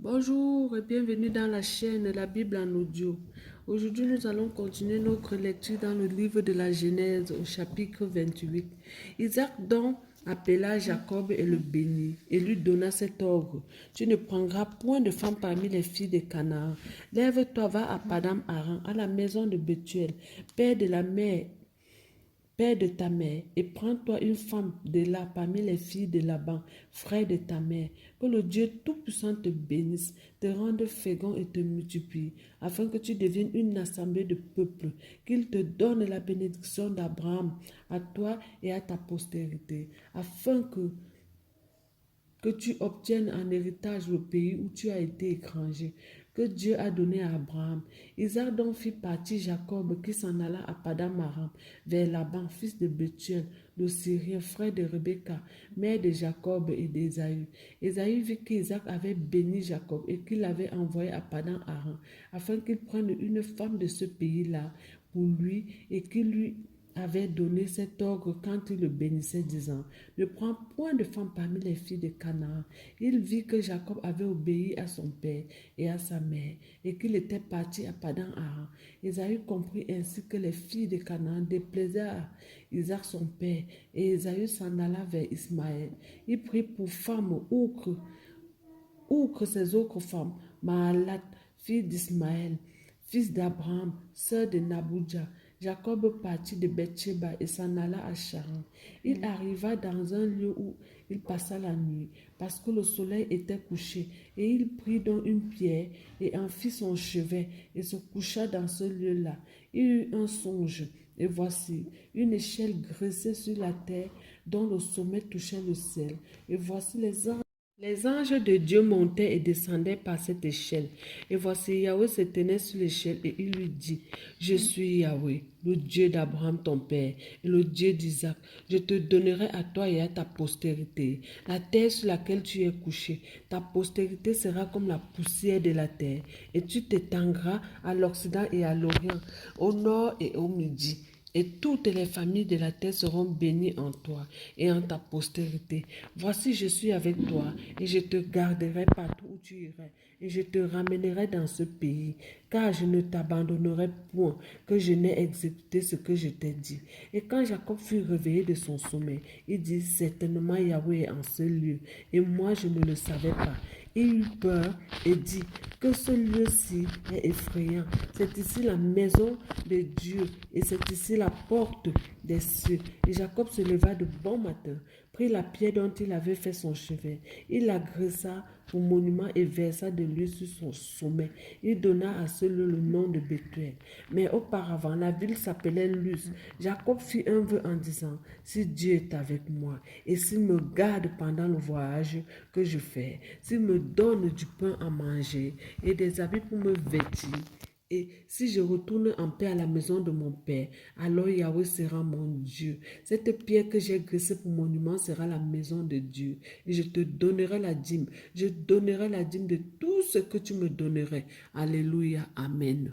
Bonjour et bienvenue dans la chaîne La Bible en audio. Aujourd'hui, nous allons continuer notre lecture dans le livre de la Genèse au chapitre 28. Isaac donc appela Jacob et le bénit et lui donna cet ordre. Tu ne prendras point de femme parmi les filles de Canaan. Lève-toi, va à Padam Aram, à la maison de Bethuel, père de la mère père de ta mère, et prends-toi une femme de là parmi les filles de Laban, frère de ta mère. Que le Dieu Tout-Puissant te bénisse, te rende fécond et te multiplie, afin que tu deviennes une assemblée de peuples, qu'il te donne la bénédiction d'Abraham à toi et à ta postérité, afin que tu obtiennes en héritage le pays où tu as été étranger, que Dieu a donné à Abraham. Isaac donc fit partir Jacob qui s'en alla à Padam Aram vers Laban, fils de Bethuel, le Syrien, frère de Rebecca, mère de Jacob et d'Ésaü. Ésaü vit qu'Isaac avait béni Jacob et qu'il l'avait envoyé à Padam Aram, afin qu'il prenne une femme de ce pays-là pour lui et qu'il lui avait donné cet ordre quand il le bénissait, disant: Ne prends point de femme parmi les filles de Canaan. Il vit que Jacob avait obéi à son père et à sa mère, et qu'il était parti à Padan Aram. Ésaü comprit ainsi que les filles de Canaan déplaisaient à Isaac son père, et Ésaü s'en alla vers Ismaël. Il prit pour femme outre ses autres femmes, Mahalat, fille d'Ismaël, fils d'Abraham, sœur de Nabudja. Jacob partit de Bethsheba et s'en alla à Charan. Il arriva dans un lieu où il passa la nuit, parce que le soleil était couché, et il prit donc une pierre et en fit son chevet, et se coucha dans ce lieu-là. Il eut un songe, et voici, une échelle graissée sur la terre, dont le sommet touchait le ciel. Et voici les anges de Dieu montaient et descendaient par cette échelle. Et voici Yahweh se tenait sur l'échelle et il lui dit: Je suis Yahweh, le Dieu d'Abraham ton père et le Dieu d'Isaac. Je te donnerai à toi et à ta postérité la terre sur laquelle tu es couché. Ta postérité sera comme la poussière de la terre, et tu t'étendras à l'Occident et à l'Orient, au nord et au midi. Et toutes les familles de la terre seront bénies en toi et en ta postérité. Voici, je suis avec toi, et je te garderai partout où tu irais, et je te ramènerai dans ce pays, car je ne t'abandonnerai point, que je n'ai exécuté ce que je t'ai dit. Et quand Jacob fut réveillé de son sommeil, il dit: Certainement Yahweh est en ce lieu, et moi je ne le savais pas. Il eut peur et dit: Que ce lieu-ci est effrayant. C'est ici la maison de Dieu, et c'est ici la porte des cieux. Et Jacob se leva de bon matin, prit la pierre dont il avait fait son chevet, il la graissa pour monument et versa de l'huile sur son sommet. Il donna à ce lieu le nom de Bethuel. Mais auparavant, la ville s'appelait Luz. Jacob fit un vœu en disant: Si Dieu est avec moi, et s'il me garde pendant le voyage que je fais, s'il me donne du pain à manger et des habits pour me vêtir, et si je retourne en paix à la maison de mon père, alors Yahweh sera mon Dieu. Cette pierre que j'ai graissée pour monument sera la maison de Dieu. Et je te donnerai la dîme. Je donnerai la dîme de tout ce que tu me donnerais. Alléluia. Amen.